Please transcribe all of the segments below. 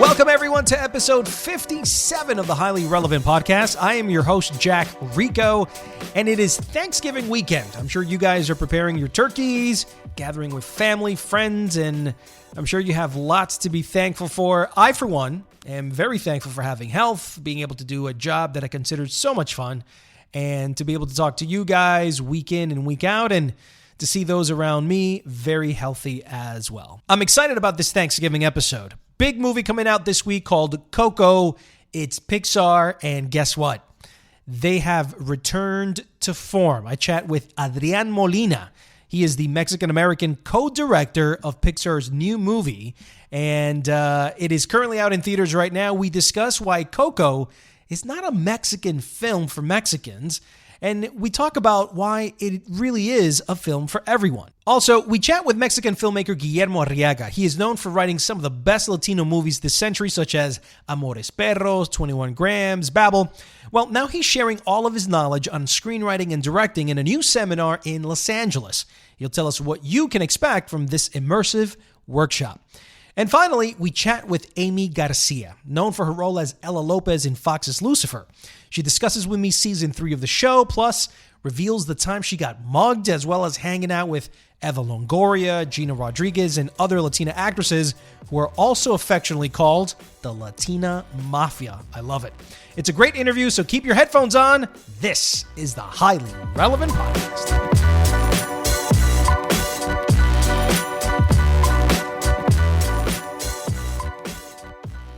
Welcome, everyone, to episode 57 of the Highly Relevant Podcast. I am your host, Jack Rico, and it is Thanksgiving weekend. I'm sure you guys are preparing your turkeys, gathering with family, friends, and I'm sure you have lots to be thankful for. I, for one, am very thankful for having health, being able to do a job that I consider so much fun, and to be able to talk to you guys week in and week out, and to see those around me very healthy as well. I'm excited about this Thanksgiving episode. Big movie coming out this week called Coco. It's Pixar, and guess what? They have returned to form. I chat with Adrian Molina. He is the Mexican-American co-director of Pixar's new movie, and it is currently out in theaters right now. We discuss why Coco is not a Mexican film for Mexicans, and we talk about why it really is a film for everyone. Also, we chat with Mexican filmmaker Guillermo Arriaga. He is known for writing some of the best Latino movies this century, such as Amores Perros, 21 Grams, Babel. Well, now he's sharing all of his knowledge on screenwriting and directing in a new seminar in Los Angeles. He'll tell us what you can expect from this immersive workshop. And finally, we chat with Aimee Garcia, known for her role as Ella Lopez in Fox's Lucifer. She discusses with me season 3 of the show, plus reveals the time she got mugged, as well as hanging out with Ella Longoria, Gina Rodriguez, and other Latina actresses who are also affectionately called the Latina Mafia. I love it. It's a great interview, so keep your headphones on. This is the Highly Relevant Podcast.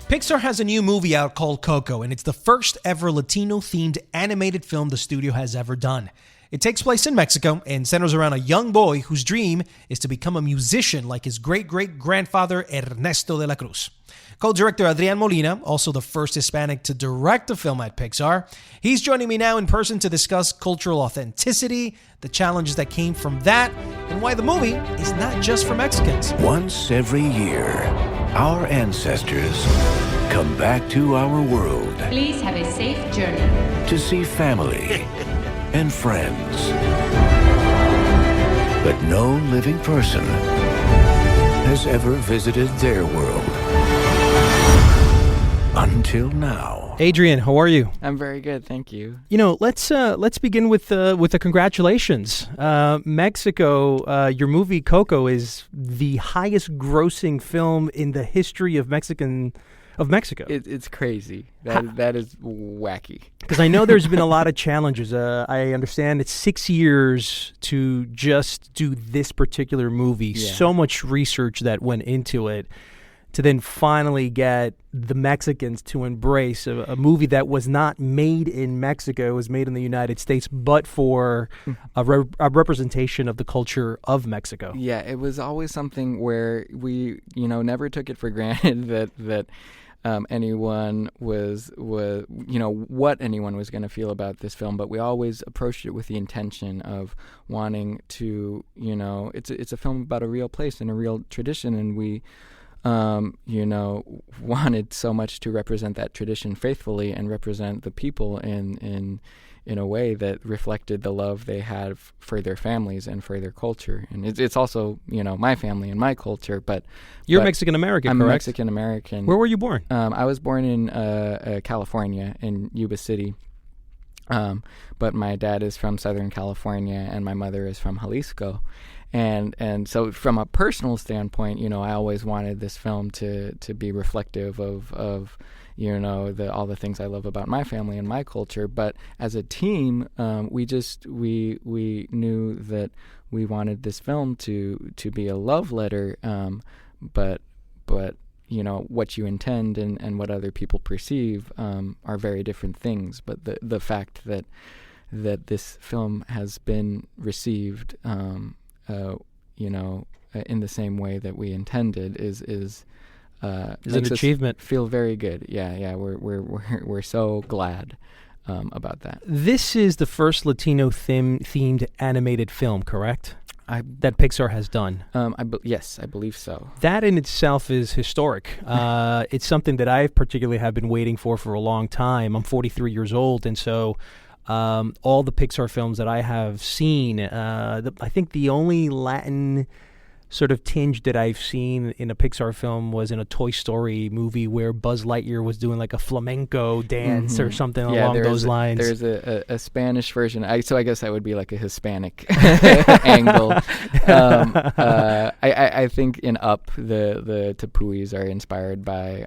Pixar has a new movie out called Coco, and it's the first ever Latino-themed animated film the studio has ever done. It takes place in Mexico and centers around a young boy whose dream is to become a musician like his great-great-grandfather Ernesto de la Cruz. Co-director Adrian Molina, also the first Hispanic to direct a film at Pixar, he's joining me now in person to discuss cultural authenticity, the challenges that came from that, and why the movie is not just for Mexicans. Once every year, our ancestors come back to our world. Please have a safe journey. To see family and friends. But no living person has ever visited their world. Until now. Adrian, how are you? I'm very good, thank you. You know, let's begin with the congratulations. Mexico, your movie Coco is the highest grossing film in the history of Mexico. It's crazy. That is wacky. Because I know there's been a lot of challenges. I understand it's 6 years to just do this particular movie. Yeah. So much research that went into it to then finally get the Mexicans to embrace a movie that was not made in Mexico, it was made in the United States, but for a representation of the culture of Mexico. Yeah, it was always something where we, never took it for granted that anyone was what anyone was going to feel about this film, but we always approached it with the intention of wanting to, it's a film about a real place and a real tradition, and we wanted so much to represent that tradition faithfully and represent the people in a way that reflected the love they had for their families and for their culture. And it's also, my family and my culture, but... You're Mexican-American, correct? I'm Mexican-American. Where were you born? I was born in California, in Yuba City. But my dad is from Southern California and my mother is from Jalisco. And so from a personal standpoint, I always wanted this film to be reflective of all the things I love about my family and my culture. But as a team, we knew that we wanted this film to be a love letter. But what you intend and what other people perceive are very different things. But the fact that this film has been received in the same way that we intended is an achievement. Feel very good. Yeah. We're so glad about that. This is the first Latino themed animated film, correct? That Pixar has done. Yes, I believe so. That in itself is historic. It's something that I particularly have been waiting for a long time. I'm 43 years old, and so all the Pixar films that I have seen, I think the only Latin sort of tinge that I've seen in a Pixar film was in a Toy Story movie where Buzz Lightyear was doing like a flamenco dance or something along those lines. There's a Spanish version. So I guess that would be like a Hispanic angle. I think in Up, the Tepuis are inspired by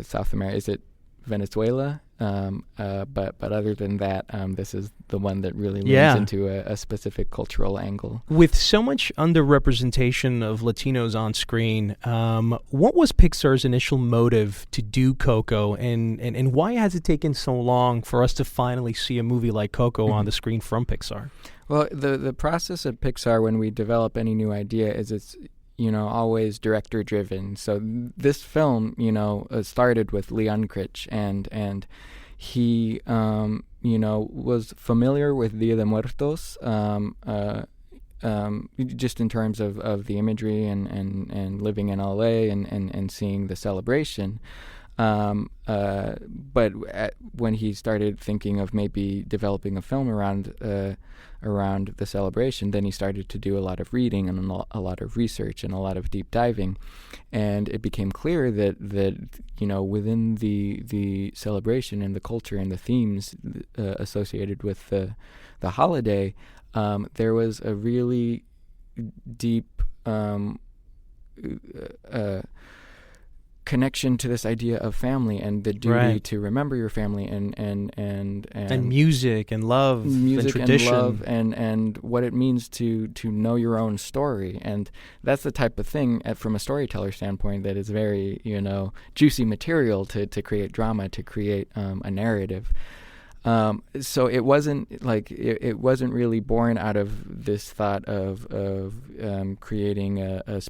South America. Is it Venezuela? But other than that, this is the one that really leans into a specific cultural angle. With so much underrepresentation of Latinos on screen, what was Pixar's initial motive to do Coco, and why has it taken so long for us to finally see a movie like Coco on the screen from Pixar? Well, the process at Pixar when we develop any new idea is it's always director driven. So this film, started with Lee Unkrich, and he, was familiar with Dia de Muertos, just in terms of the imagery and living in LA and seeing the celebration. But when he started thinking of maybe developing a film around the celebration, then he started to do a lot of reading and a lot of research and a lot of deep diving, and it became clear that within the celebration and the culture and the themes associated with the holiday, there was a really deep connection to this idea of family and the duty to remember your family and music and love and tradition and love and what it means to know your own story. And that's the type of thing from a storyteller standpoint that is very juicy material to create drama, to create a narrative. So it wasn't like it wasn't really born out of this thought of creating a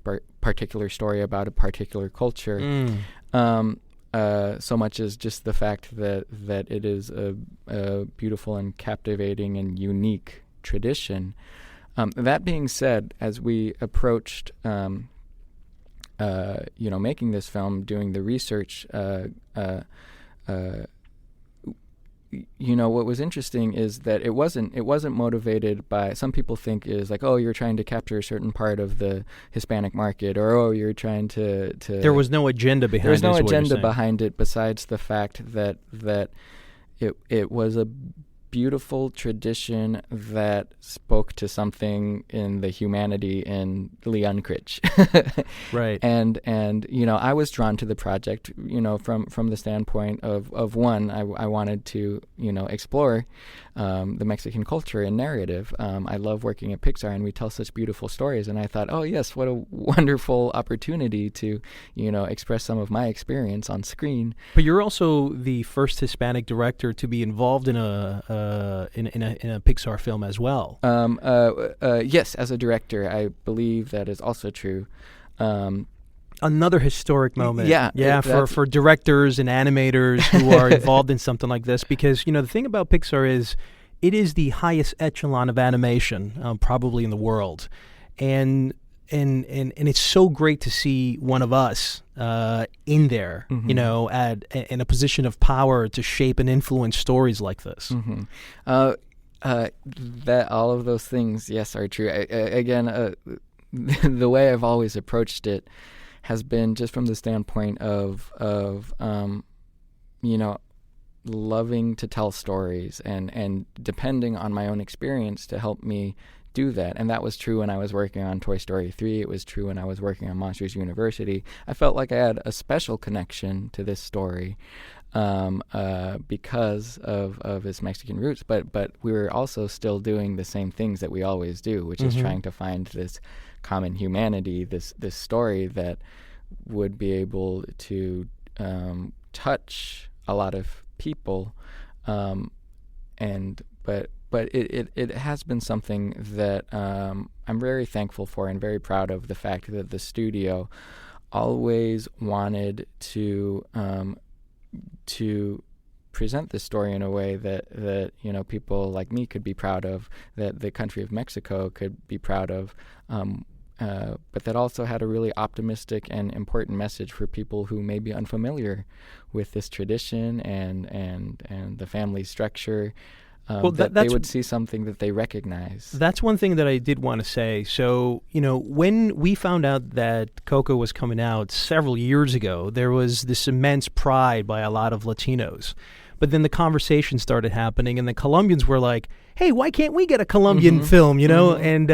particular story about a particular culture, so much as just the fact that it is a beautiful and captivating and unique tradition. That being said, as we approached making this film, doing the research, what was interesting is that it wasn't motivated by, some people think is like, oh, you're trying to capture a certain part of the Hispanic market, or oh, you're trying to there was no agenda behind it. There was no agenda behind it besides the fact that it was a beautiful tradition that spoke to something in the humanity in Lee Unkrich. Right. And I was drawn to the project, from the standpoint of one, I wanted to, explore the Mexican culture and narrative. I love working at Pixar, and we tell such beautiful stories, and I thought, oh yes, what a wonderful opportunity to, express some of my experience on screen. But you're also the first Hispanic director to be involved in a Pixar film as well. Yes, as a director, I believe that is also true. Another historic moment. Yeah. For directors and animators who are involved in something like this, because the thing about Pixar is it is the highest echelon of animation, probably in the world, and it's so great to see one of us in there, in a position of power to shape and influence stories like this. That all of those things, yes, are true. Again, the way I've always approached it has been just from the standpoint of loving to tell stories and depending on my own experience to help me do that. And that was true when I was working on Toy Story 3. It was true when I was working on Monsters University. I felt like I had a special connection to this story because of its Mexican roots, but we were also still doing the same things that we always do, which is trying to find this common humanity, this story that would be able to touch a lot of people, but it has been something that I'm very thankful for and very proud of, the fact that the studio always wanted to present this story in a way that people like me could be proud of, that the country of Mexico could be proud of, but that also had a really optimistic and important message for people who may be unfamiliar with this tradition and the family structure. that they would see something that they recognize. That's one thing that I did want to say. So, when we found out that Coco was coming out several years ago, there was this immense pride by a lot of Latinos. But then the conversation started happening, and the Colombians were like, hey, why can't we get a Colombian film, And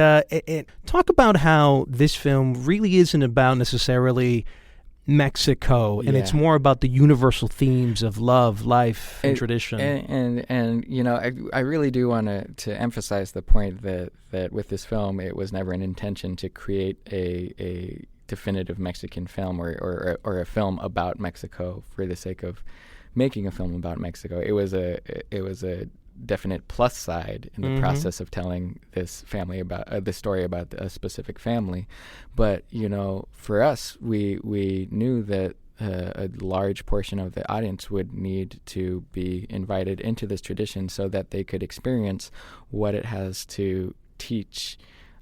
talk about how this film really isn't about necessarily Mexico, and it's more about the universal themes of love, life, and tradition. And I really do want to emphasize the point that with this film, it was never an intention to create a definitive Mexican film or a film about Mexico for the sake of making a film about Mexico. It was a definite plus side in the process of telling this family about this story about a specific family. But for us, we knew that a large portion of the audience would need to be invited into this tradition so that they could experience what it has to teach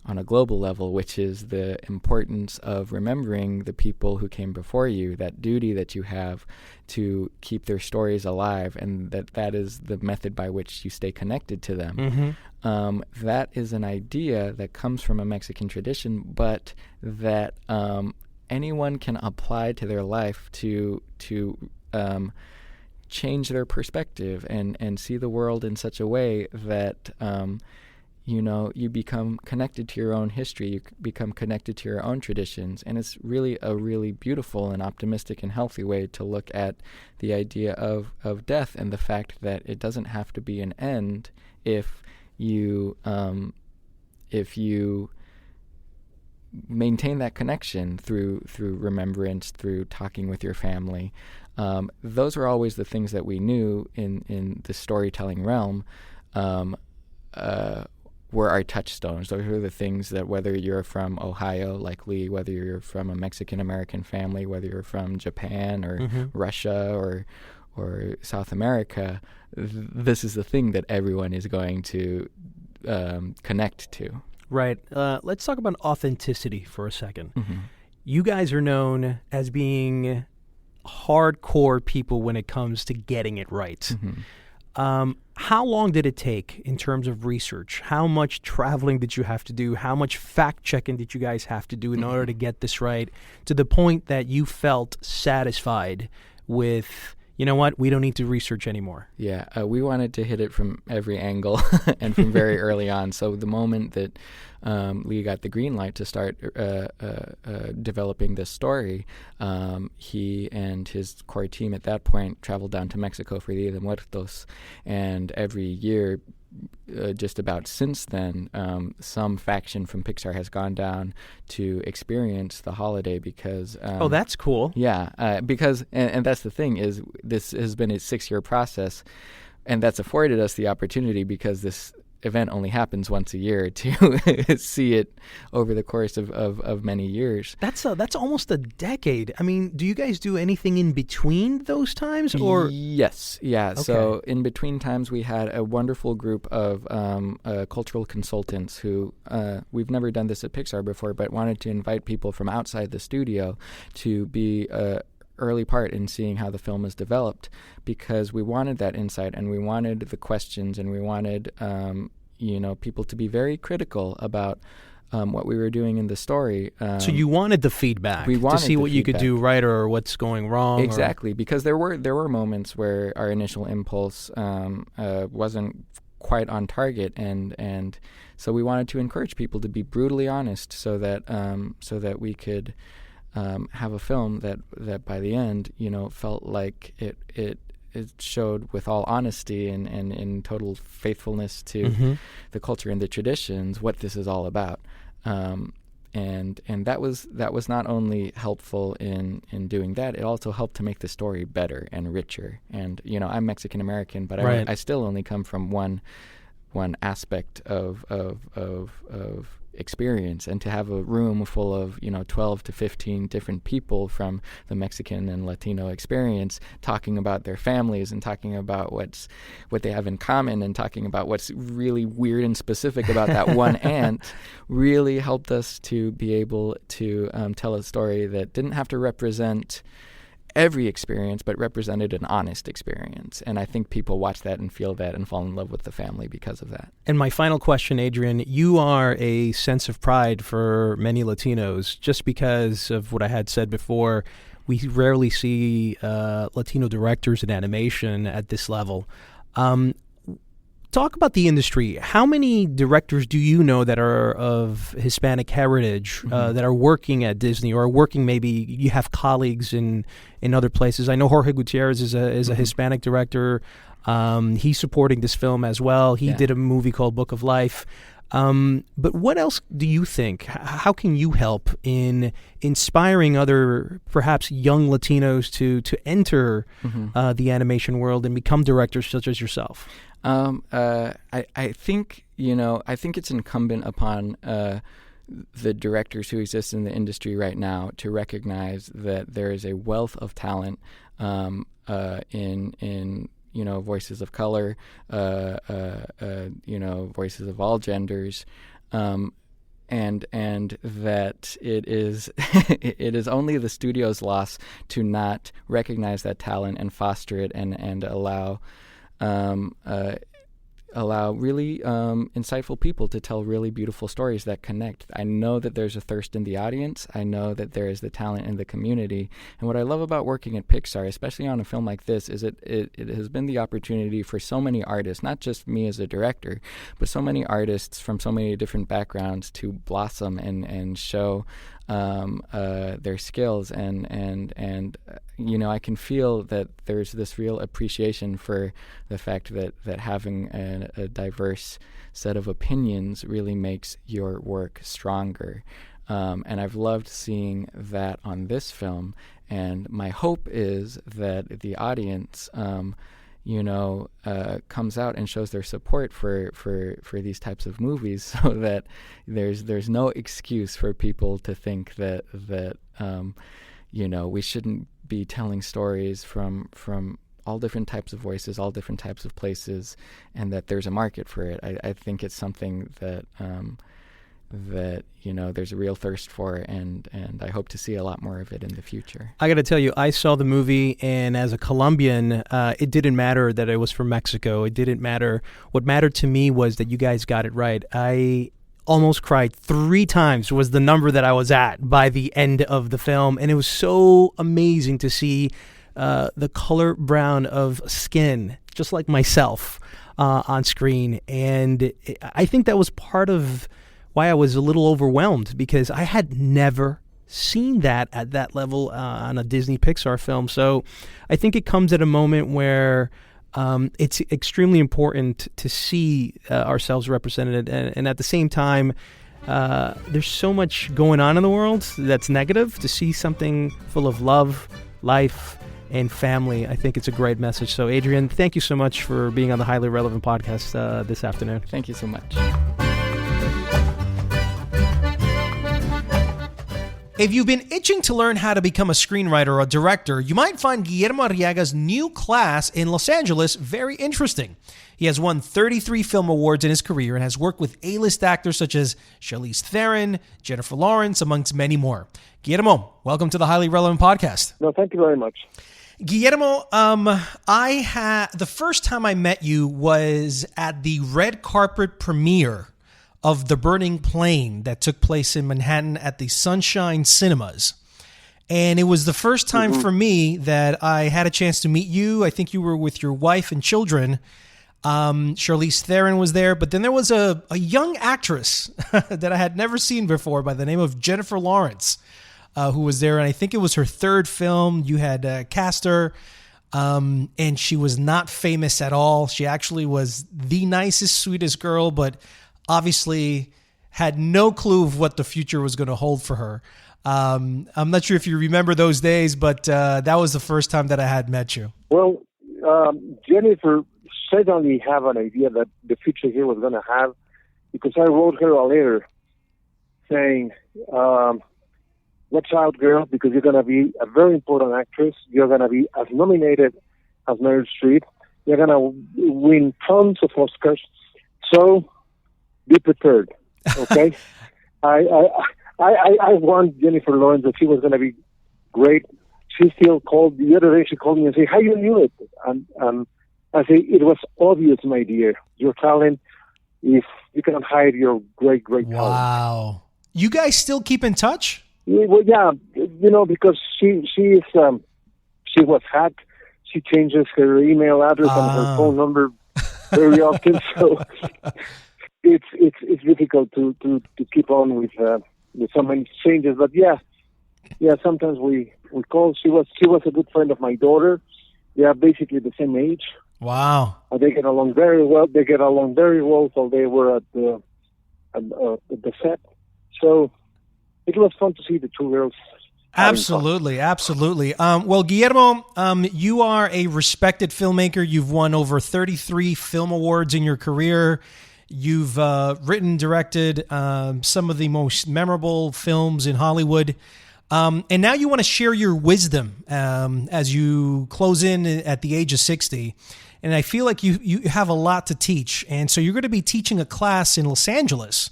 on a global level, which is the importance of remembering the people who came before you, that duty that you have to keep their stories alive, and that is the method by which you stay connected to them. That is an idea that comes from a Mexican tradition, but that anyone can apply to their life to change their perspective and see the world in such a way that you become connected to your own history, you become connected to your own traditions, and it's really a really beautiful and optimistic and healthy way to look at the idea of death and the fact that it doesn't have to be an end if you maintain that connection through remembrance, through talking with your family. Those are always the things that we knew in the storytelling realm. Were our touchstones. Those are the things that, whether you're from Ohio, like Lee, whether you're from a Mexican-American family, whether you're from Japan or Russia or South America, this is the thing that everyone is going to connect to. Right. Let's talk about authenticity for a second. You guys are known as being hardcore people when it comes to getting it right. How long did it take in terms of research? How much traveling did you have to do? How much fact-checking did you guys have to do in order to get this right, to the point that you felt satisfied with, you know what, we don't need to research anymore? Yeah, we wanted to hit it from every angle and from very early on. So the moment that Lee got the green light to start developing this story, he and his core team at that point traveled down to Mexico for Dia de Muertos, and every year just about since then, some faction from Pixar has gone down to experience the holiday because... oh, that's cool. Yeah, because, and that's the thing, is this has been a 6-year process, and that's afforded us the opportunity, because this event only happens once a year, to see it over the course of many years. That's almost a decade. I mean, do you guys do anything in between those times, or? Yes, yeah. Okay. So in between times, we had a wonderful group of cultural consultants who, we've never done this at Pixar before, but wanted to invite people from outside the studio to be early part in seeing how the film is developed, because we wanted that insight, and we wanted the questions, and we wanted people to be very critical about what we were doing in the story. So you wanted the feedback to see what you could do right or what's going wrong. Exactly, because there were moments where our initial impulse wasn't quite on target, and so we wanted to encourage people to be brutally honest, so that we could have a film that by the end, felt like it showed with all honesty and in total faithfulness to the culture and the traditions what this is all about. And that was not only helpful in doing that, it also helped to make the story better and richer. And I'm Mexican American, but right. I still only come from one aspect of experience, and to have a room full of 12 to 15 different people from the Mexican and Latino experience talking about their families and talking about what they have in common and talking about what's really weird and specific about that one aunt really helped us to be able to tell a story that didn't have to represent every experience, but represented an honest experience. And I think people watch that and feel that and fall in love with the family because of that. And my final question, Adrian, you are a sense of pride for many Latinos just because of what I had said before. We rarely see Latino directors in animation at this level. Talk about the industry. How many directors do you know that are of Hispanic heritage that are working at Disney or are working, maybe you have colleagues in other places? I know Jorge Gutierrez is a Hispanic director. He's supporting this film as well. He did a movie called Book of Life. But what else do you think? How can you help in inspiring other, perhaps young Latinos to enter the animation world and become directors such as yourself? I think it's incumbent upon the directors who exist in the industry right now to recognize that there is a wealth of talent in voices of color, voices of all genders, and that it is it is only the studio's loss to not recognize that talent and foster it and allow really insightful people to tell really beautiful stories that connect. I know that there's a thirst in the audience. I know that there is the talent in the community. And what I love about working at Pixar, especially on a film like this, is it has been the opportunity for so many artists, not just me as a director, but so many artists from so many different backgrounds to blossom and show their skills and I can feel that there's this real appreciation for the fact that having a diverse set of opinions really makes your work stronger, and I've loved seeing that on this film. And my hope is that the audience comes out and shows their support for these types of movies, so that there's no excuse for people to think that we shouldn't be telling stories from all different types of voices, all different types of places, and that there's a market for it. I think it's something that there's a real thirst for, and I hope to see a lot more of it in the future. I got to tell you, I saw the movie, and as a Colombian, it didn't matter that it was from Mexico. It didn't matter. What mattered to me was that you guys got it right. I almost cried 3 times was the number that I was at by the end of the film, and it was so amazing to see the color brown of skin, just like myself, on screen. And I think that was part of why I was a little overwhelmed, because I had never seen that at that level on a Disney Pixar film. So I think it comes at a moment where it's extremely important to see ourselves represented, and at the same time, there's so much going on in the world that's negative. To see something full of love, life, and family, I think it's a great message. So Adrian, thank you so much for being on the Highly Relevant podcast this afternoon. Thank you so much. If you've been itching to learn how to become a screenwriter or a director, you might find Guillermo Arriaga's new class in Los Angeles very interesting. He has won 33 film awards in his career and has worked with A-list actors such as Charlize Theron, Jennifer Lawrence, amongst many more. Guillermo, welcome to the Highly Relevant podcast. No, thank you very much. Guillermo, the first time I met you was at the red carpet premiere of The Burning Plane that took place in Manhattan at the Sunshine Cinemas. And it was the first time for me that I had a chance to meet you. I think you were with your wife and children. Charlize Theron was there, but then there was a young actress that I had never seen before by the name of Jennifer Lawrence, who was there. And I think it was her third film. You had cast her, and she was not famous at all. She actually was the nicest, sweetest girl, but obviously had no clue of what the future was going to hold for her. I'm not sure if you remember those days, but that was the first time that I had met you. Well, Jennifer certainly have an idea that the future here was going to have, because I wrote her a letter saying, watch out, girl, because you're going to be a very important actress. You're going to be as nominated as Meryl Streep. You're going to win tons of Oscars. So be prepared, okay? I warned Jennifer Lawrence that she was going to be great. she still called the other day. She called me and said, "How you knew it?" And I say, "It was obvious, my dear. Your talent, if you cannot hide your great talent." Wow. You guys still keep in touch? Well, yeah, because she was hacked. She changes her email address and her phone number very often, so it's difficult to keep on with so many changes. But yeah, sometimes we call. She was a good friend of my daughter. They are basically the same age. Wow. They get along very well. While they were at the set. So it was fun to see the two girls. Absolutely. Well, Guillermo, you are a respected filmmaker. You've won over 33 film awards in your career. You've written, directed some of the most memorable films in Hollywood. And now you want to share your wisdom as you close in at the age of 60. And I feel like you have a lot to teach. And so you're going to be teaching a class in Los Angeles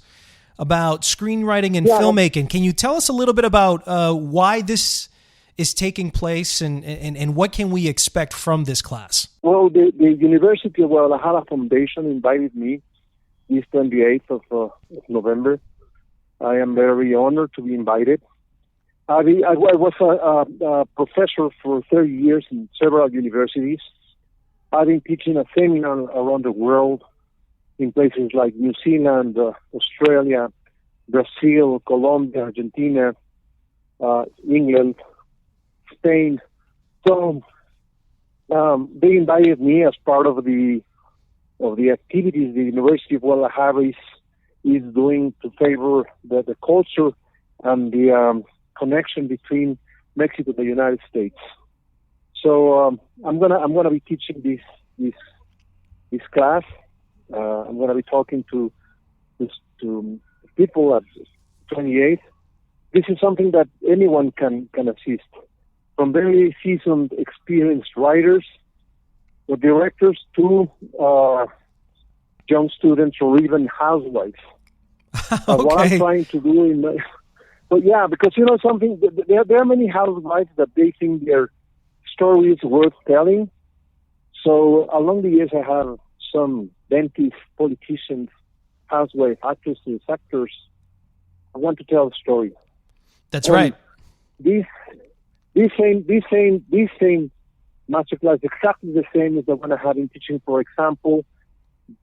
about screenwriting and filmmaking. Can you tell us a little bit about why this is taking place and what can we expect from this class? Well, the University of Guadalajara Foundation invited me this 28th of November. I am very honored to be invited. I was a professor for 30 years in several universities. I've been teaching a seminar around the world in places like New Zealand, Australia, Brazil, Colombia, Argentina, England, Spain. So they invited me as part of the activities the University of Guadalajara is doing to favor the culture and the connection between Mexico and the United States. So I'm gonna be teaching this class. I'm going to be talking to people at 28. This is something that anyone can assist, from very seasoned, experienced writers or directors to young students or even housewives. Okay. What I'm trying to do because something, there are many housewives that they think their story is worth telling. So along the years, I have some dentists, politicians, housewives, actresses, actors. I want to tell a story. That's right. This same masterclass, exactly the same as the one I have in teaching, for example,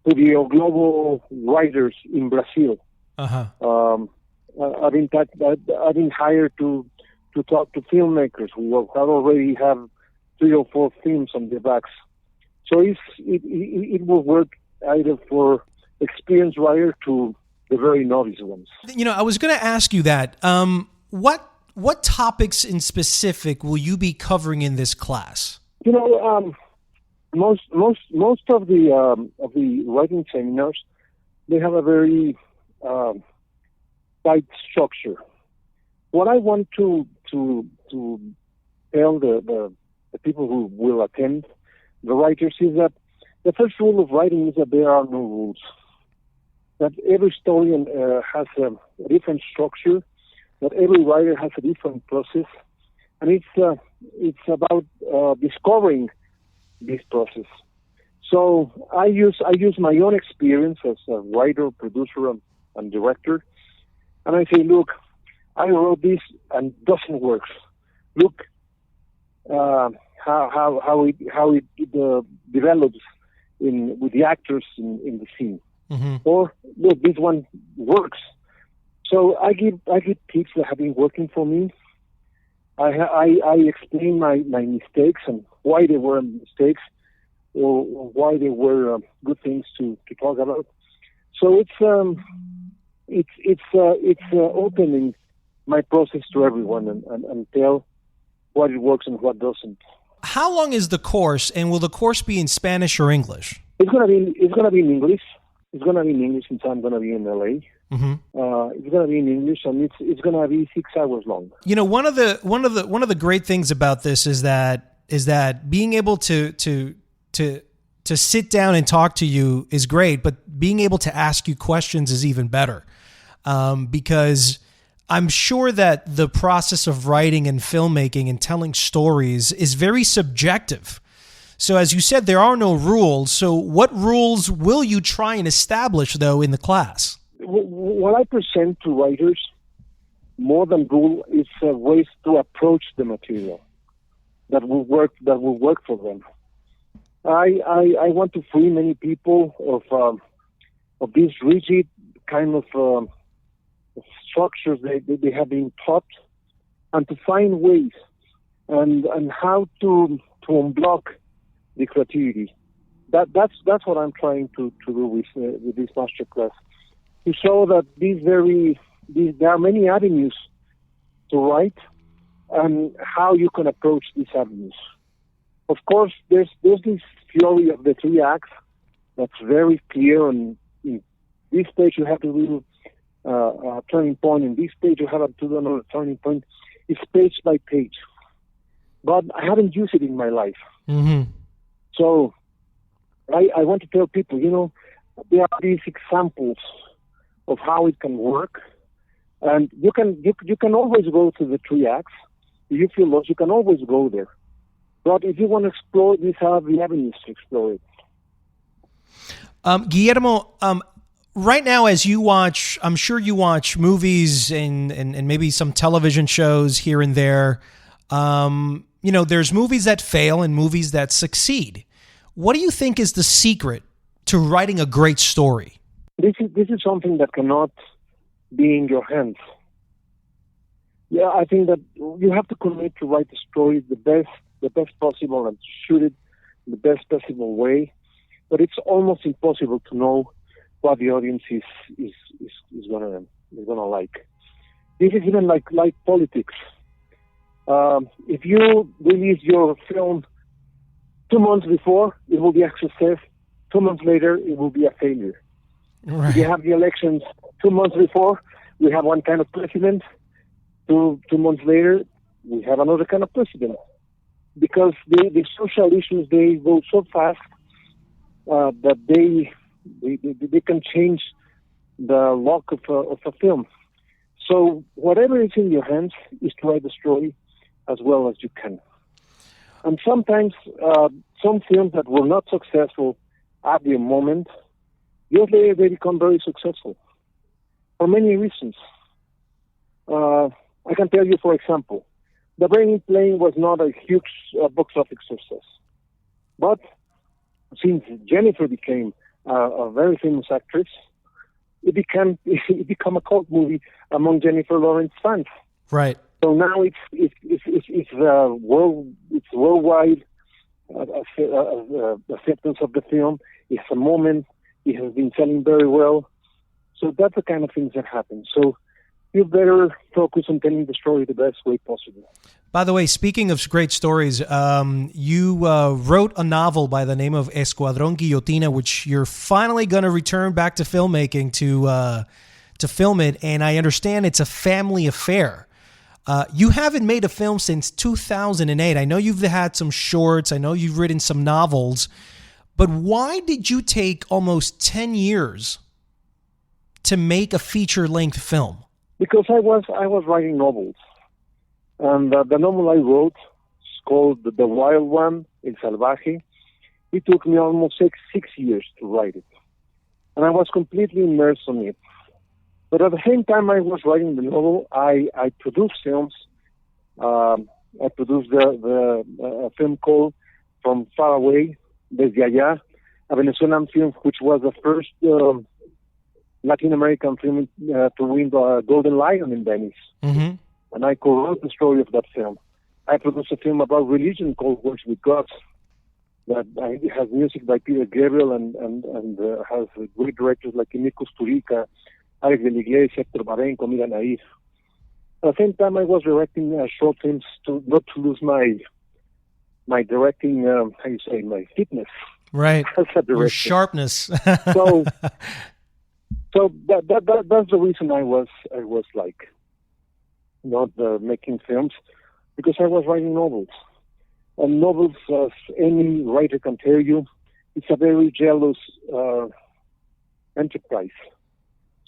to the global writers in Brazil. I've been hired to talk to filmmakers who already have 3 or 4 films on their backs. So it will work either for experienced writers to the very novice ones. I was going to ask you that. What topics in specific will you be covering in this class? Most of the writing seminars, they have a very tight structure. What I want to tell the people who will attend, the writers, is that the first rule of writing is that there are no rules. That every story has a different structure, that every writer has a different process, and it's about discovering this process. So I use my own experience as a writer, producer, and director, and I say, look, I wrote this and it doesn't work. Look how it develops with the actors in the scene. Mm-hmm. Or look, this one works. So I give tips that have been working for me. I explain my mistakes and why they were mistakes, or why they were good things to talk about. So it's opening my process to everyone and tell what it works and what doesn't. How long is the course, and will the course be in Spanish or English? It's gonna be in English. It's gonna be in English since I'm gonna be in LA. Mm-hmm. It's gonna be in English, and it's gonna be 6 hours long. One of the great things about this is that being able to sit down and talk to you is great, but being able to ask you questions is even better, because I'm sure that the process of writing and filmmaking and telling stories is very subjective. So as you said, there are no rules. So what rules will you try and establish, though, in the class? What I present to writers, more than rule, is ways to approach the material that will work for them. I want to free many people of these rigid kind of structures they have been taught, and to find ways and how to unblock the creativity. That's what I'm trying to do with this master class, to show that there are many avenues to write and how you can approach these avenues. Of course, there's this theory of the 3 acts that's very clear. And in this stage you have to do a turning point. In this stage you have to do another turning point. It's page by page. But I haven't used it in my life. Mm-hmm. So I want to tell people, there are these examples of how it can work. And you can always go to the 3 acts. If you feel lost, you can always go there. But if you want to explore, these are the avenues to explore it. Guillermo, right now as you watch, I'm sure you watch movies and maybe some television shows here and there. There's movies that fail and movies that succeed. What do you think is the secret to writing a great story? This is something that cannot be in your hands. Yeah, I think that you have to commit to write the story the best possible and shoot it the best possible way. But it's almost impossible to know what the audience is gonna like. This is even like politics. If you release your film 2 months before, it will be a success. 2 months later, it will be a failure. Right. You have the elections 2 months before, we have one kind of president. 2 months later, we have another kind of president. Because the social issues, they go so fast that they can change the luck of a film. So whatever is in your hands is to write the story as well as you can. And sometimes some films that were not successful at the moment, years later they become very successful for many reasons. I can tell you, for example, The Burning Plane was not a huge box office success. But since Jennifer became a very famous actress, it became a cult movie among Jennifer Lawrence fans. Right. So now it's worldwide acceptance of the film. It's a moment. It has been selling very well. So that's the kind of things that happen. So you better focus on telling the story the best way possible. By the way, speaking of great stories, you wrote a novel by the name of Escuadrón Guillotina, which you're finally going to return back to filmmaking to film it. And I understand it's a family affair. You haven't made a film since 2008. I know you've had some shorts. I know you've written some novels. But why did you take almost 10 years to make a feature-length film? Because I was writing novels. And the novel I wrote is called The Wild One, El Salvaje. It took me almost six years to write it. And I was completely immersed in it. But at the same time I was writing the novel, I produced films. I produced a film called From Far Away, Desde Allá, a Venezuelan film which was the first Latin American film to win the Golden Lion in Venice. Mm-hmm. And I co-wrote the story of that film. I produced a film about religion called Works with Gods that has music by Peter Gabriel and has great directors like Aimee Garcia.known, Alex de la Iglesia, Héctor Babenco, Mira Naif. At the same time, I was directing short films to not to lose my directing, my fitness. Right. As a director. Your sharpness. So that's the reason I was like not making films, because I was writing novels. And novels, as any writer can tell you, it's a very jealous enterprise.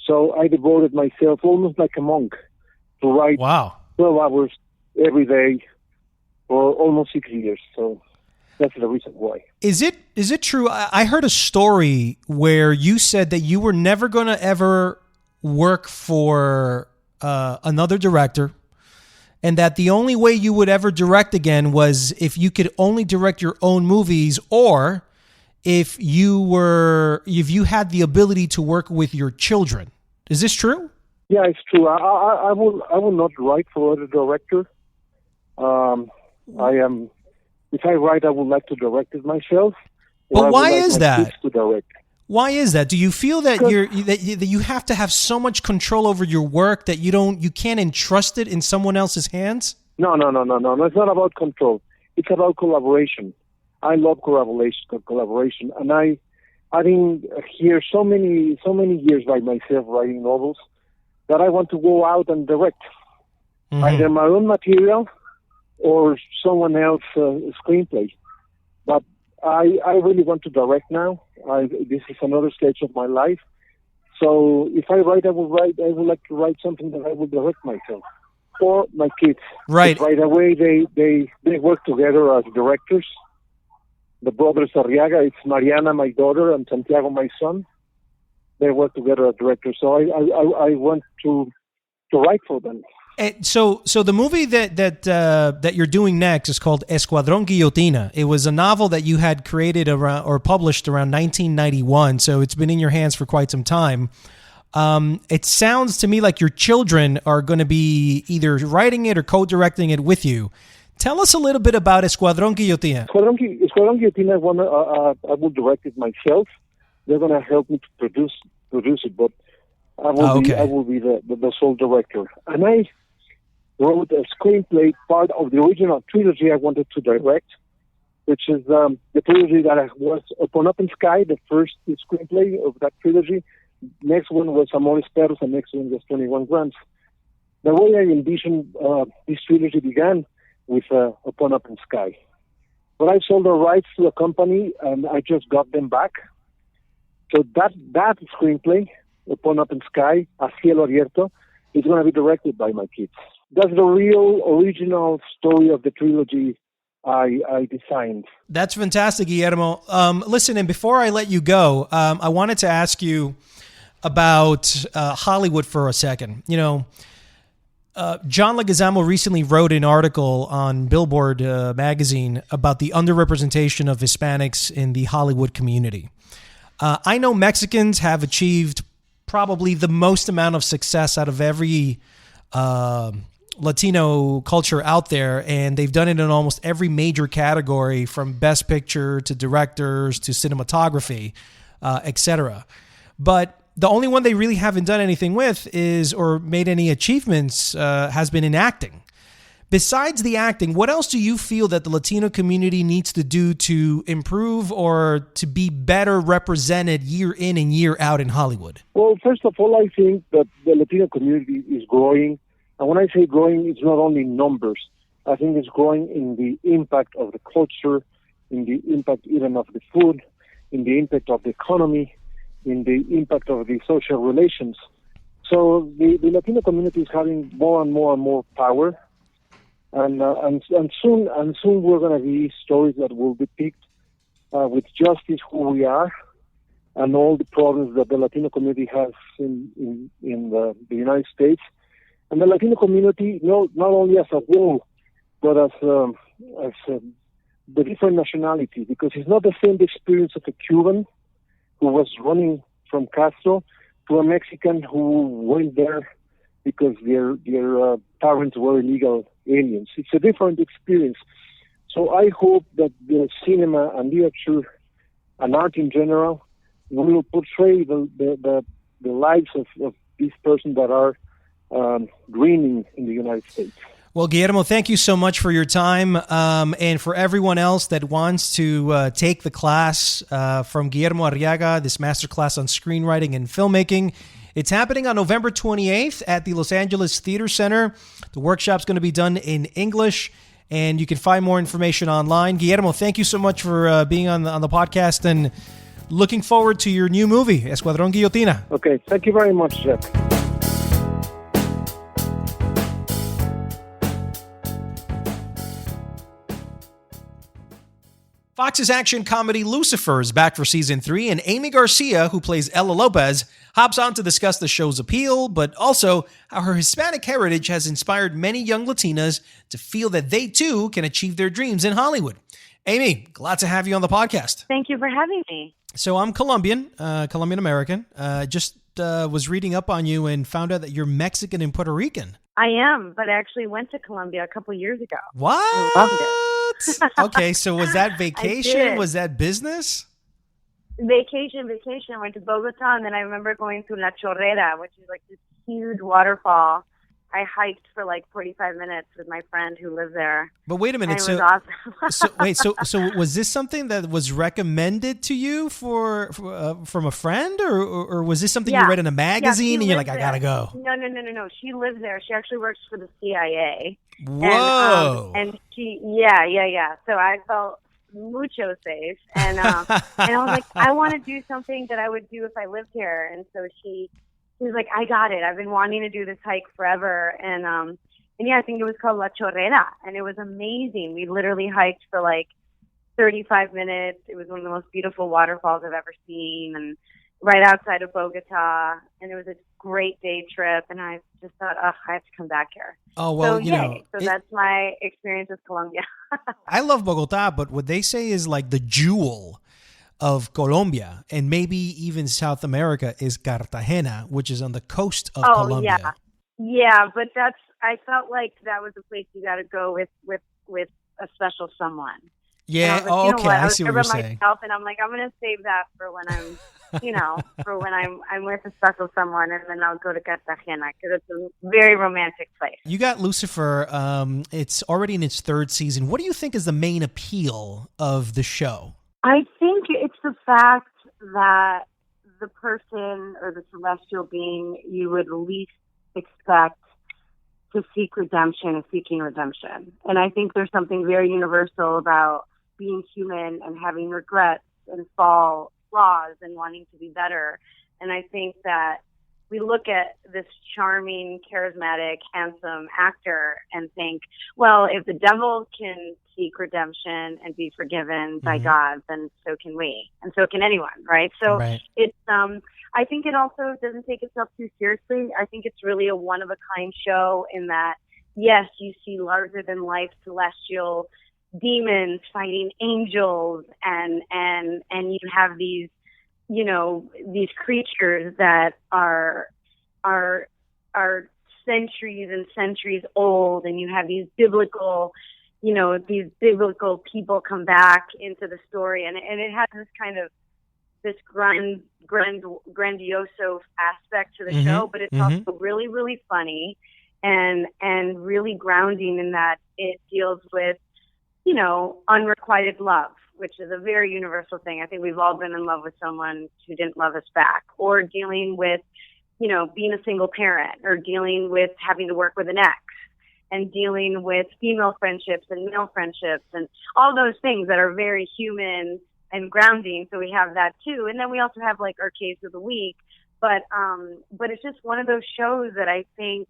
So I devoted myself almost like a monk to write Wow. 12 hours every day for almost 6 years. So that's the reason why. Is it true? I heard a story where you said that you were never going to ever work for another director, and that the only way you would ever direct again was if you could only direct your own movies, or if you had the ability to work with your children. Is this true? Yeah, it's true. I will not write for other director. If I write, I would like to direct it myself. But why is that? To direct. Why is that? Do you feel that that you have to have so much control over your work that you can't entrust it in someone else's hands? No. It's not about control. It's about collaboration. I love collaboration, and I've been here so many years by myself writing novels that I want to go out and direct either my own material or someone else's screenplay. But I really want to direct now. This is another stage of my life. So if I write, I would like to write something that I will direct myself or my kids. Right. But right away, they work together as directors. The brothers Arriaga, it's Mariana, my daughter, and Santiago, my son. They work together as directors. So I want to write for them. And so the movie that you're doing next is called Escuadrón Guillotina. It was a novel that you had created around or published around 1991. So it's been in your hands for quite some time. It sounds to me like your children are going to be either writing it or co-directing it with you. Tell us a little bit about Escuadrón Guillotina. Escuadrón Guillotina, I will direct it myself. They're going to help me to produce it, but I will be the sole director. And I wrote a screenplay, part of the original trilogy I wanted to direct, which is the trilogy that was Upon Open Sky, the first screenplay of that trilogy. Next one was Amores Perros, and next one was 21 Grams. The way I envisioned this trilogy began with Upon Open Sky. But I sold the rights to a company, and I just got them back. So that screenplay, Upon Open Sky, A Cielo Abierto, is going to be directed by my kids. That's the real original story of the trilogy I designed. That's fantastic, Guillermo. Listen, and before I let you go, I wanted to ask you about Hollywood for a second. You know, John Leguizamo recently wrote an article on Billboard magazine about the underrepresentation of Hispanics in the Hollywood community. I know Mexicans have achieved probably the most amount of success out of every Latino culture out there, and they've done it in almost every major category, from best picture to directors to cinematography, etc. But the only one they really haven't done anything with or made any achievements has been in acting. Besides the acting, what else do you feel that the Latino community needs to do to improve or to be better represented year in and year out in Hollywood? Well, first of all, I think that the Latino community is growing. And when I say growing, it's not only numbers. I think it's growing in the impact of the culture, in the impact even of the food, in the impact of the economy, in the impact of the social relations. So the Latino community is having more and more and more power. And soon we're going to be stories that will depict with justice who we are and all the problems that the Latino community has in the United States. And the Latino community, not only as a whole, but as the different nationalities, because it's not the same experience of a Cuban who was running from Castro to a Mexican who went there because their parents were illegal aliens. It's a different experience. So I hope that the cinema and literature and art in general will portray the lives of these persons that are dreaming in the United States. Well, Guillermo, thank you so much for your time. And for everyone else that wants to take the class from Guillermo Arriaga, this masterclass on screenwriting and filmmaking, it's happening on November 28th at the Los Angeles Theater Center. The workshop's going to be done in English, and you can find more information online. Guillermo, thank you so much for being on the podcast, and looking forward to your new movie, Escuadrón Guillotina. Okay, thank you very much, Jeff. Fox's action comedy Lucifer is back for season 3, and Aimee Garcia, who plays Ella Lopez, hops on to discuss the show's appeal, but also how her Hispanic heritage has inspired many young Latinas to feel that they too can achieve their dreams in Hollywood. Aimee, glad to have you on the podcast. Thank you for having me. So I'm Colombian American. Just was reading up on you and found out that you're Mexican and Puerto Rican. I am, but I actually went to Colombia a couple years ago. What? I loved it. Okay, so was that vacation? Was that business? Vacation. I went to Bogota, and then I remember going to La Chorrera, which is like this huge waterfall. I hiked for like 45 minutes with my friend who lives there. But wait a minute. And it was awesome. So was this something that was recommended to you from a friend, or was this something you read in a magazine and you're like, I gotta go? No. She lives there. She actually works for the CIA. Whoa. And she, yeah. So I felt mucho safe, and I was like, I want to do something that I would do if I lived here. And so she was like, I got it. I've been wanting to do this hike forever. And yeah, I think it was called La Chorrera, and it was amazing. We literally hiked for like 35 minutes. It was one of the most beautiful waterfalls I've ever seen, and right outside of Bogota. And it was a great day trip, and I just thought, I have to come back here. Oh, well, so that's my experience with Colombia. I love Bogota, but what they say is like the jewel of Colombia, and maybe even South America, is Cartagena, which is on the coast of Colombia. Yeah, but I felt like that was a place you got to go with a special someone. Yeah. Like, okay. I see what you're saying. And I'm like, I'm going to save that for when I'm, for when I'm with a special someone, and then I'll go to Cartagena because it's a very romantic place. You got Lucifer. It's already in its 3rd season. What do you think is the main appeal of the show? I think it's the fact that the person or the celestial being you would least expect to seek redemption is seeking redemption. And I think there's something very universal about being human and having regrets and flaws and wanting to be better. And I think that we look at this charming, charismatic, handsome actor and think, well, if the devil can seek redemption and be forgiven by God, then so can we, and so can anyone, right? So it's, I think it also doesn't take itself too seriously. I think it's really a one-of-a-kind show in that, yes, you see larger-than-life celestial demons fighting angels, and you have these, these creatures that are centuries and centuries old, and you have these biblical people come back into the story, and it has this kind of this grandioso aspect to the show, but it's also really, really funny and really grounding in that it deals with, unrequited love, which is a very universal thing. I think we've all been in love with someone who didn't love us back, or dealing with, being a single parent, or dealing with having to work with an ex, and dealing with female friendships and male friendships, and all those things that are very human and grounding. So we have that too. And then we also have like our case of the week, but it's just one of those shows that I think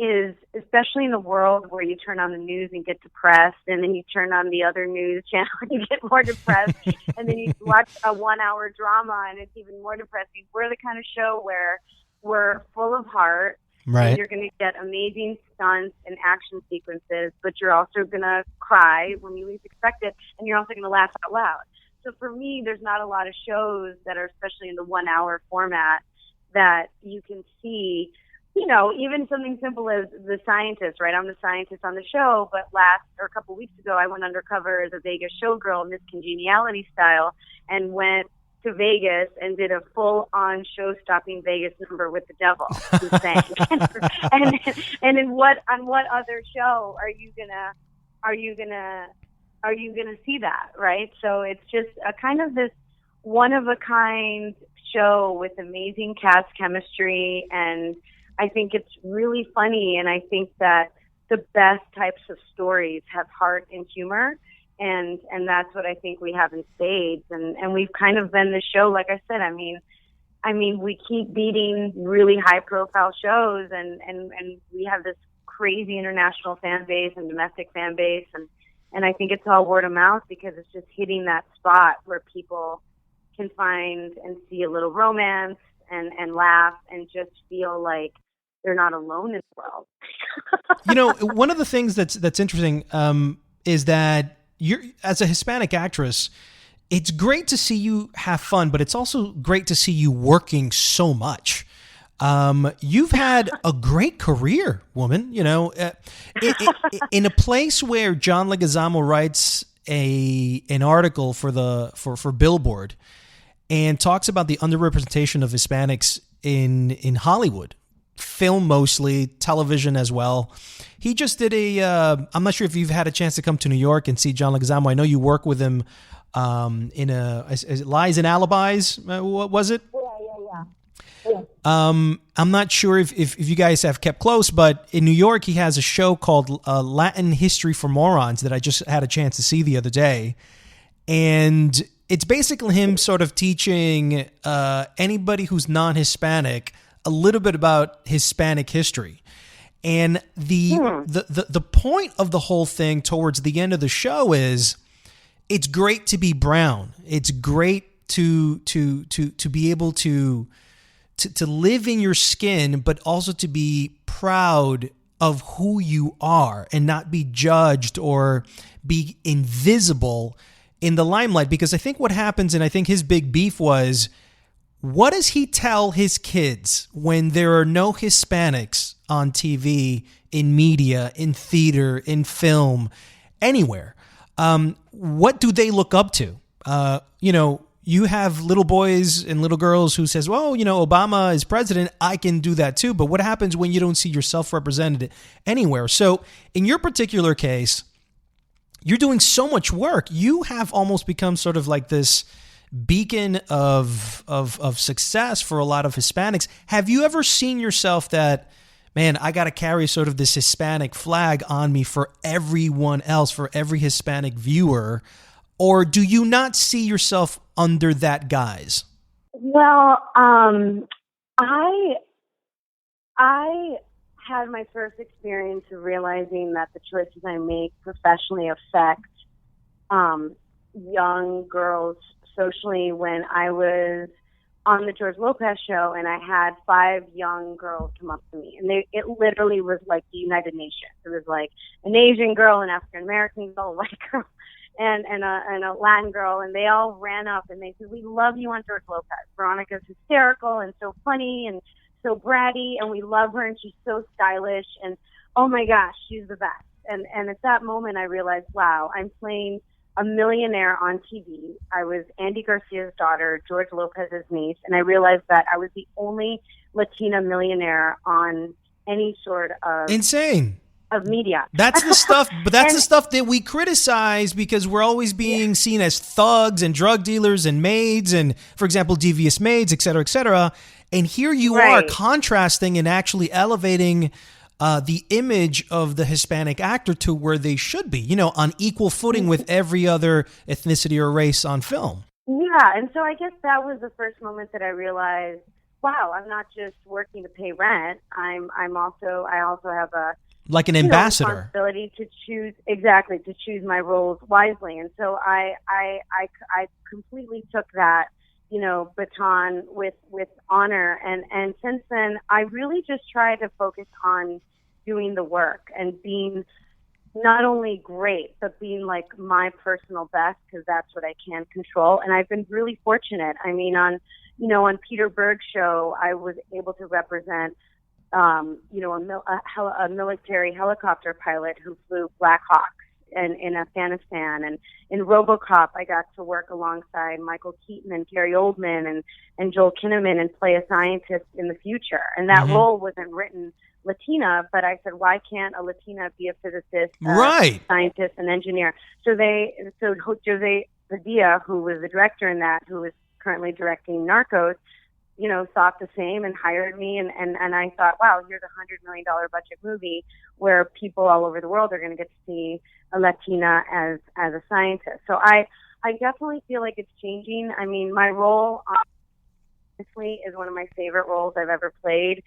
is, especially in the world where you turn on the news and get depressed, and then you turn on the other news channel and you get more depressed, and then you watch a 1-hour drama and it's even more depressing. We're the kind of show where we're full of heart. Right. And you're going to get amazing stunts and action sequences, but you're also going to cry when you least expect it, and you're also going to laugh out loud. So for me, there's not a lot of shows that are, especially in the 1-hour format, that you can see, even something simple as The Scientist, right? I'm the scientist on the show, but a couple weeks ago, I went undercover as a Vegas showgirl, Miss Congeniality style, and went to Vegas and did a full-on show-stopping Vegas number with the devil who sang. and on what other show are you gonna see that, right? So it's just a kind of this one-of-a-kind show with amazing cast chemistry, and I think it's really funny, and I think that the best types of stories have heart and humor, and that's what I think we have in spades, and we've kind of been the show, like I said, I mean, we keep beating really high-profile shows, and we have this crazy international fan base and domestic fan base, and And I think it's all word of mouth because it's just hitting that spot where people can find and see a little romance and laugh and just feel like they're not alone in the world. You know, one of the things that's interesting is that you're, as a Hispanic actress, it's great to see you have fun, but it's also great to see you working so much. You've had a great career, woman. You know, in a place where John Leguizamo writes an article for Billboard and talks about the underrepresentation of Hispanics in Hollywood, film mostly, television as well. He just did I'm not sure if you've had a chance to come to New York and see John Leguizamo. I know you work with him is it Lies and Alibis? What was it? Yeah. I'm not sure if you guys have kept close, but in New York, he has a show called Latin History for Morons that I just had a chance to see the other day. And it's basically him sort of teaching anybody who's non-Hispanic a little bit about Hispanic history. And the point of the whole thing towards the end of the show is it's great to be brown. It's great to be able to live in your skin, but also to be proud of who you are and not be judged or be invisible in the limelight. Because I think what happens, and I think his big beef was, what does he tell his kids when there are no Hispanics on TV, in media, in theater, in film, anywhere? What do they look up to? You know, you have little boys and little girls who says, well, you know, Obama is president, I can do that too. But what happens when you don't see yourself represented anywhere? So in your particular case, you're doing so much work. You have almost become sort of like this beacon of success for a lot of Hispanics. Have you ever seen yourself that, man, I got to carry sort of this Hispanic flag on me for everyone else, for every Hispanic viewer? Or do you not see yourself under that guise? Well, I had my first experience of realizing that the choices I make professionally affect young girls socially when I was on the George Lopez show, and I had 5 young girls come up to me, and it literally was like the United Nations. It was like an Asian girl, an African American girl, a white girl, and a Latin girl, and they all ran up and they said, "We love you on George Lopez. Veronica's hysterical and so funny and so bratty, and we love her, and she's so stylish, and oh my gosh, she's the best." And at that moment, I realized, wow, I'm playing a millionaire on TV. I was Andy Garcia's daughter, George Lopez's niece, and I realized that I was the only Latina millionaire on any sort of insane of media. That's the stuff, but that's the stuff that we criticize because we're always being seen as thugs and drug dealers and maids and, for example, devious maids, et cetera, et cetera. And here you are contrasting and actually elevating the image of the Hispanic actor to where they should be, you know, on equal footing with every other ethnicity or race on film. Yeah, and so I guess that was the first moment that I realized, wow, I'm not just working to pay rent. I also have a like an ambassador responsibility to choose my roles wisely. And so I completely took that, you know, baton with honor. And since then, I really just try to focus on doing the work and being not only great, but being like my personal best, because that's what I can control. And I've been really fortunate. I mean, on Peter Berg's show, I was able to represent, a military helicopter pilot who flew Black Hawks in Afghanistan. And in RoboCop, I got to work alongside Michael Keaton and Gary Oldman and Joel Kinnaman and play a scientist in the future. And that role wasn't written Latina, but I said, why can't a Latina be a physicist, scientist, and engineer? So Jose Padilla, who was the director in that, who is currently directing Narcos, you know, thought the same and hired me. And I thought, wow, here's $100 million budget movie where people all over the world are going to get to see a Latina as a scientist. So I definitely feel like it's changing. I mean, my role, honestly, is one of my favorite roles I've ever played.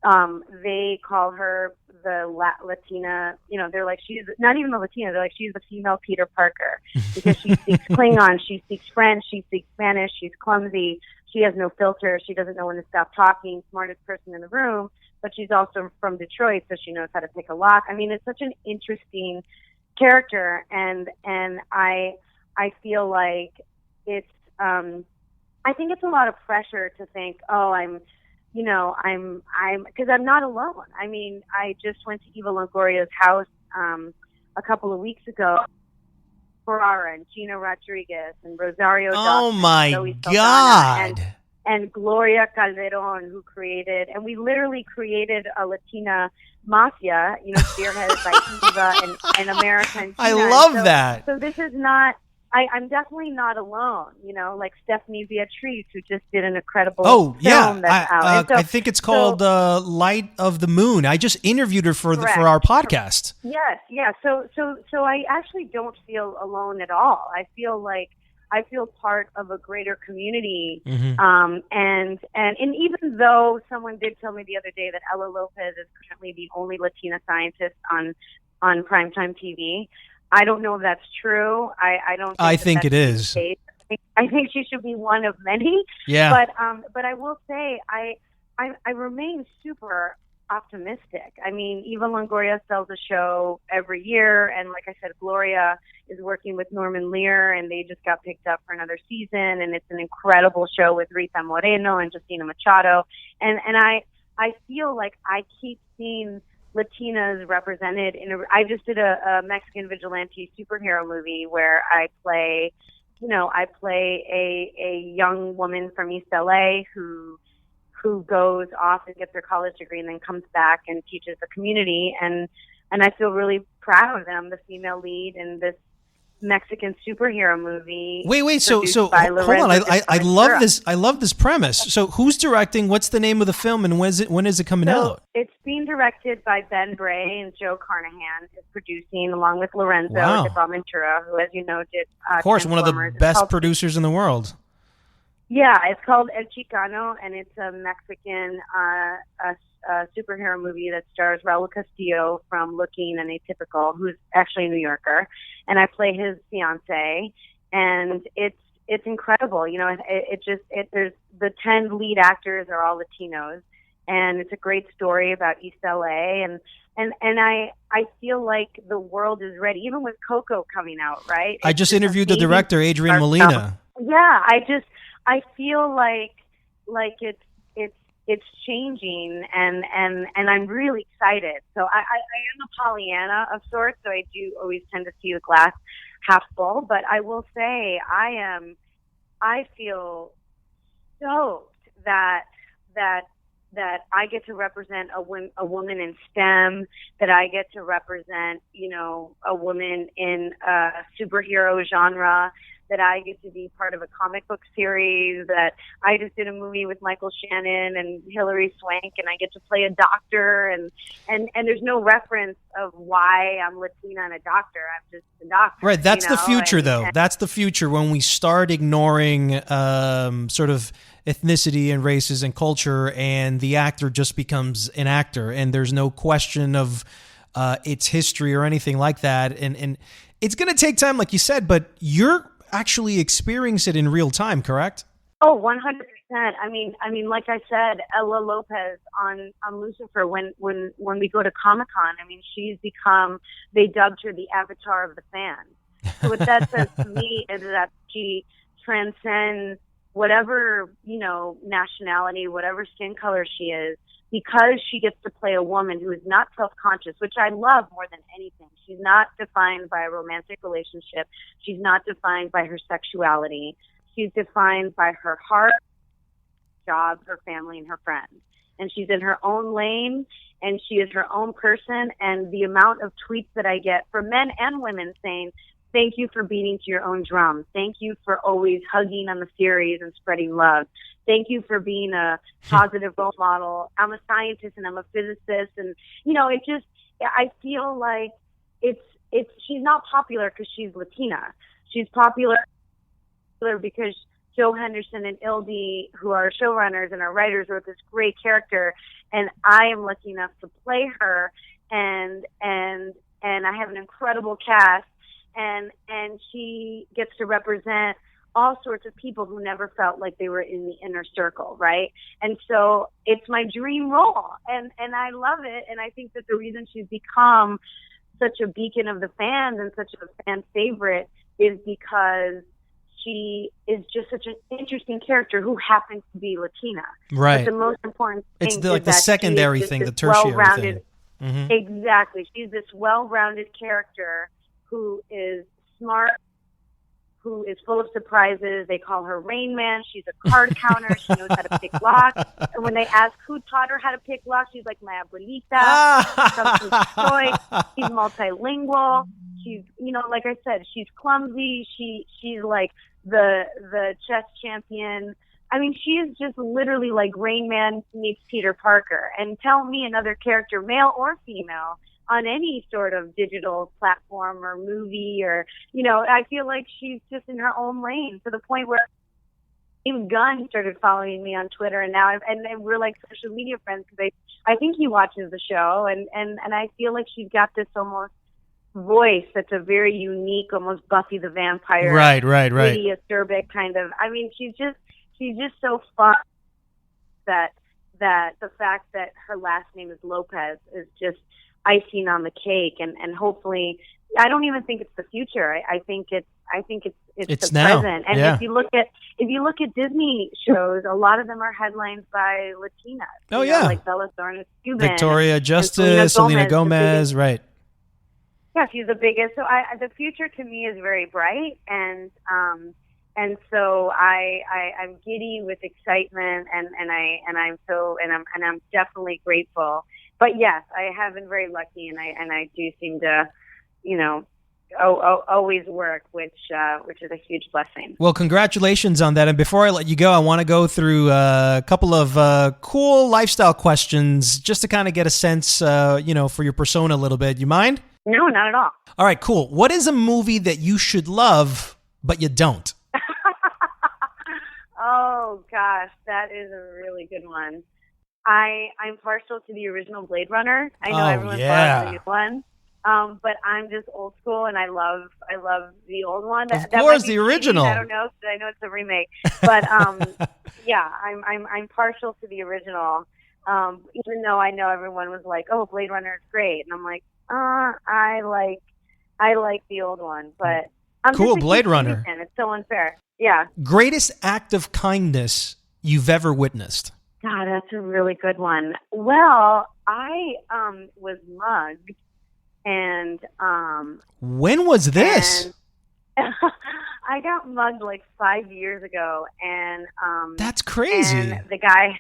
They call her the Latina, they're like, she's not even the Latina, they're like, she's the female Peter Parker, because she speaks Klingon, she speaks French, she speaks Spanish, she's clumsy, she has no filter, she doesn't know when to stop talking, smartest person in the room, but she's also from Detroit, so she knows how to pick a lock. I mean, it's such an interesting character, and I feel like it's, I think it's a lot of pressure to think, oh, I'm because I'm not alone. I mean, I just went to Eva Longoria's house a couple of weeks ago. Ferrara and Gina Rodriguez and Rosario Oh Dawson, my Zoe God. Saldana, and Gloria Calderon, who created, and we literally created a Latina Mafia, spearheaded by Eva and America and Gina. I love that. So this is not, I'm definitely not alone, like Stephanie Beatriz, who just did an incredible film that's out. I think it's called Light of the Moon. I just interviewed her for our podcast. Yes, yeah. So I actually don't feel alone at all. I feel part of a greater community. Mm-hmm. And even though someone did tell me the other day that Ella Lopez is currently the only Latina scientist on primetime TV, I don't know if that's true. I don't. I think it is. I think she should be one of many. Yeah. But I will say I remain super optimistic. I mean, Eva Longoria sells a show every year, and like I said, Gloria is working with Norman Lear, and they just got picked up for another season, and it's an incredible show with Rita Moreno and Justina Machado, and I feel like I keep seeing Latinas represented I just did a Mexican vigilante superhero movie where I play a young woman from East LA who goes off and gets her college degree and then comes back and teaches the community, and I feel really proud that I'm the female lead in this Mexican superhero movie. Wait, so hold on. I love this. I love this premise. So who's directing? What's the name of the film, and when is it coming out? It's being directed by Ben Bray, and Joe Carnahan is producing, along with Lorenzo de Bonaventura, who, as you know, did of course, one of the best producers in the world. Yeah, it's called El Chicano, and it's a Mexican superhero movie that stars Raul Castillo from Looking and Atypical, who's actually a New Yorker, and I play his fiance, and it's incredible. There's the 10 lead actors are all Latinos, and it's a great story about East LA, and I feel like the world is ready, even with Coco coming out, right? I just interviewed the director, Adrian Molina. Yeah, I feel like it's changing, and I'm really excited. So I am a Pollyanna of sorts, so I do always tend to see the glass half full. But I will say I feel stoked that I get to represent a woman in STEM, that I get to represent, a woman in a superhero genre, that I get to be part of a comic book series, that I just did a movie with Michael Shannon and Hilary Swank, and I get to play a doctor, and there's no reference of why I'm Latina and a doctor. I'm just a doctor. Right, that's the future, though. That's the future, when we start ignoring sort of ethnicity and races and culture, and the actor just becomes an actor, and there's no question of its history or anything like that. And it's going to take time, like you said, but you're actually experience it in real time, correct? Oh, 100%. I mean, like I said, Ella Lopez on Lucifer, when we go to Comic-Con, I mean, they dubbed her the avatar of the fans. So what that says to me is that she transcends whatever, nationality, whatever skin color she is, because she gets to play a woman who is not self-conscious, which I love more than anything. She's not defined by a romantic relationship. She's not defined by her sexuality. She's defined by her heart, job, her family, and her friends. And she's in her own lane, and she is her own person. And the amount of tweets that I get from men and women saying, thank you for beating to your own drum. Thank you for always hugging on the series and spreading love. Thank you for being a positive role model. I'm a scientist and I'm a physicist. And, I feel like she's not popular because she's Latina. She's popular because Joe Henderson and Ildy, who are showrunners and our writers, wrote this great character, and I am lucky enough to play her, and I have an incredible cast, and she gets to represent all sorts of people who never felt like they were in the inner circle, right? And so it's my dream role, and I love it, and I think that the reason she's become such a beacon of the fans and such a fan favorite is because she is just such an interesting character who happens to be Latina. Right. But the most important thing it's is the secondary thing, the tertiary thing. Mm-hmm. Exactly. She's this well-rounded character who is smart, who is full of surprises. They call her Rain Man. She's a card counter. She knows how to pick locks. And when they ask who taught her how to pick locks, she's like, my abuelita. She comes from Detroit. She's multilingual. She's, like I said, she's clumsy. She's like the chess champion. I mean, she is just literally like Rain Man meets Peter Parker. And tell me another character, male or female, on any sort of digital platform or movie or, I feel like she's just in her own lane to the point where even Gunn started following me on Twitter, and now and we're like social media friends because I think he watches the show, and I feel like she's got this almost voice that's a very unique, almost Buffy the Vampire, right, pretty acerbic kind of. I mean, she's just so fun that the fact that her last name is Lopez is just icing on the cake, and hopefully, I don't even think it's the future. I think it's the now. present. And yeah. if you look at Disney shows, a lot of them are headlined by Latinas. Oh yeah, like Bella Thorne, Cuban, Victoria Justice, Selena Gomez, right? Yeah, she's the biggest. So the future to me is very bright, and so I'm giddy with excitement, and I'm definitely grateful. But yes, I have been very lucky, and I do seem to, always work, which is a huge blessing. Well, congratulations on that. And before I let you go, I want to go through a couple of cool lifestyle questions just to kind of get a sense, for your persona a little bit. You mind? No, not at all. All right, cool. What is a movie that you should love, but you don't? Oh, gosh, that is a really good one. I'm partial to the original Blade Runner. I know everyone loves the new one, but I'm just old school, and I love the old one. Of course, the original. I don't know, because I know it's a remake, but yeah, I'm partial to the original. Even though I know everyone was like, "Oh, Blade Runner is great," and I'm like, I like the old one, but I'm cool. just a Blade huge Runner. fan. It's so unfair. Yeah. Greatest act of kindness you've ever witnessed? God, that's a really good one. Well, I was mugged, and when was this? And I got mugged like 5 years ago, and that's crazy. And the guy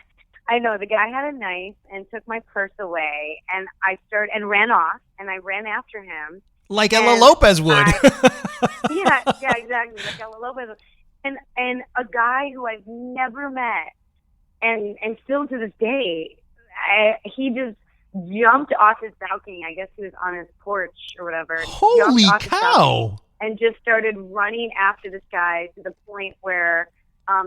had a knife and took my purse away, and I ran off, and I ran after him. Like Ella Lopez would. Yeah, exactly. Like Ella Lopez. And a guy who I've never met, and still to this day, he just jumped off his balcony. I guess he was on his porch or whatever. Holy cow! And just started running after this guy to the point where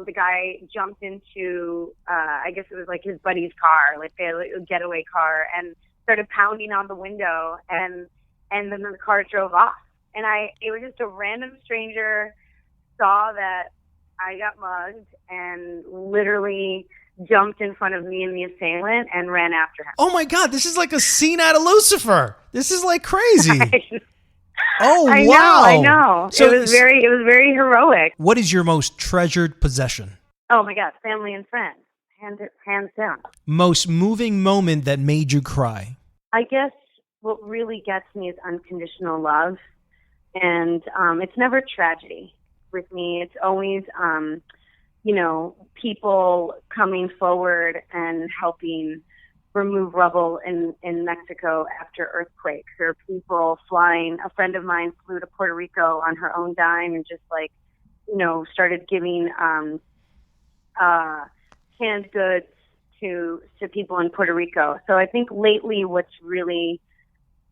the guy jumped into, I guess it was like his buddy's car, like a getaway car, and started pounding on the window, and then the car drove off. And it was just a random stranger saw that I got mugged and literally jumped in front of me and the assailant and ran after him. Oh my God, this is like a scene out of Lucifer. This is like crazy. Oh, I wow. I know. So it was very heroic. What is your most treasured possession? Oh my God, family and friends. Hands down. Most moving moment that made you cry? I guess what really gets me is unconditional love. And it's never tragedy with me. It's always, people coming forward and helping remove rubble in Mexico after earthquakes, or people flying. A friend of mine flew to Puerto Rico on her own dime and just started giving canned goods to people in Puerto Rico. So I think lately what's really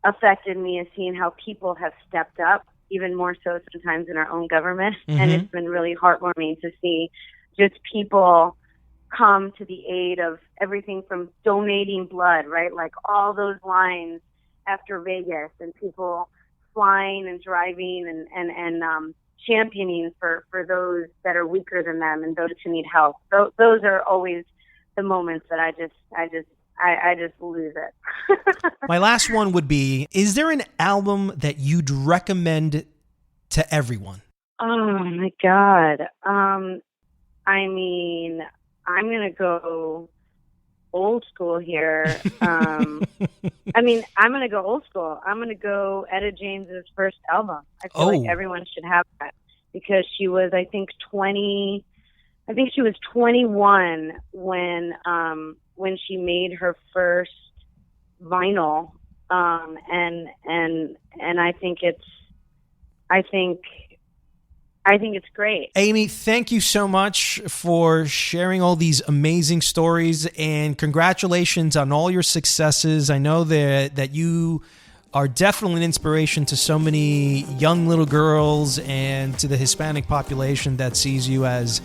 affected me is seeing how people have stepped up even more so sometimes in our own government. And it's been really heartwarming to see just people come to the aid of everything from donating blood, right? Like all those lines after Vegas, and people flying and driving and championing for those that are weaker than them and those who need help. Those are always the moments that I just lose it. My last one would be, is there an album that you'd recommend to everyone? Oh my God. I mean, I'm going to go old school here. I'm going to go old school. I'm going to go Etta James's first album. I feel like everyone should have that, because she was, I think she was 21 when she made her first vinyl. And I think it's great. Aimee, thank you so much for sharing all these amazing stories, and congratulations on all your successes. I know that you are definitely an inspiration to so many young little girls and to the Hispanic population that sees you as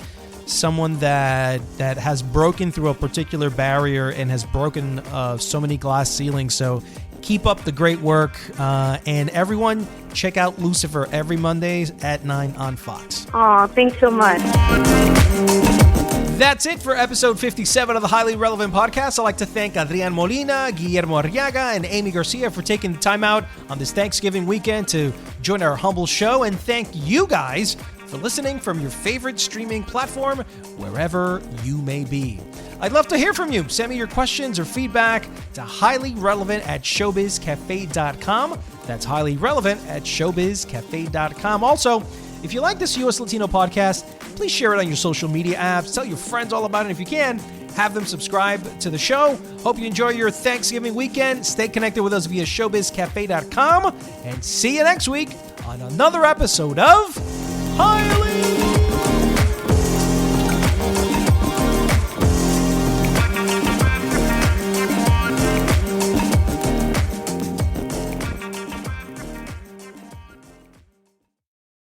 someone that has broken through a particular barrier and has broken so many glass ceilings. So keep up the great work. And everyone, check out Lucifer every Mondays at 9 on Fox. Oh, thanks so much. That's it for episode 57 of the Highly Relevant Podcast. I'd like to thank Adrian Molina, Guillermo Arriaga, and Aimee Garcia for taking the time out on this Thanksgiving weekend to join our humble show. And thank you guys for listening from your favorite streaming platform, wherever you may be. I'd love to hear from you. Send me your questions or feedback to highly.relevant@showbizcafe.com. That's highly.relevant@showbizcafe.com. Also, if you like this US Latino podcast, please share it on your social media apps. Tell your friends all about it. If you can, have them subscribe to the show. Hope you enjoy your Thanksgiving weekend. Stay connected with us via showbizcafe.com. And see you next week on another episode of Highly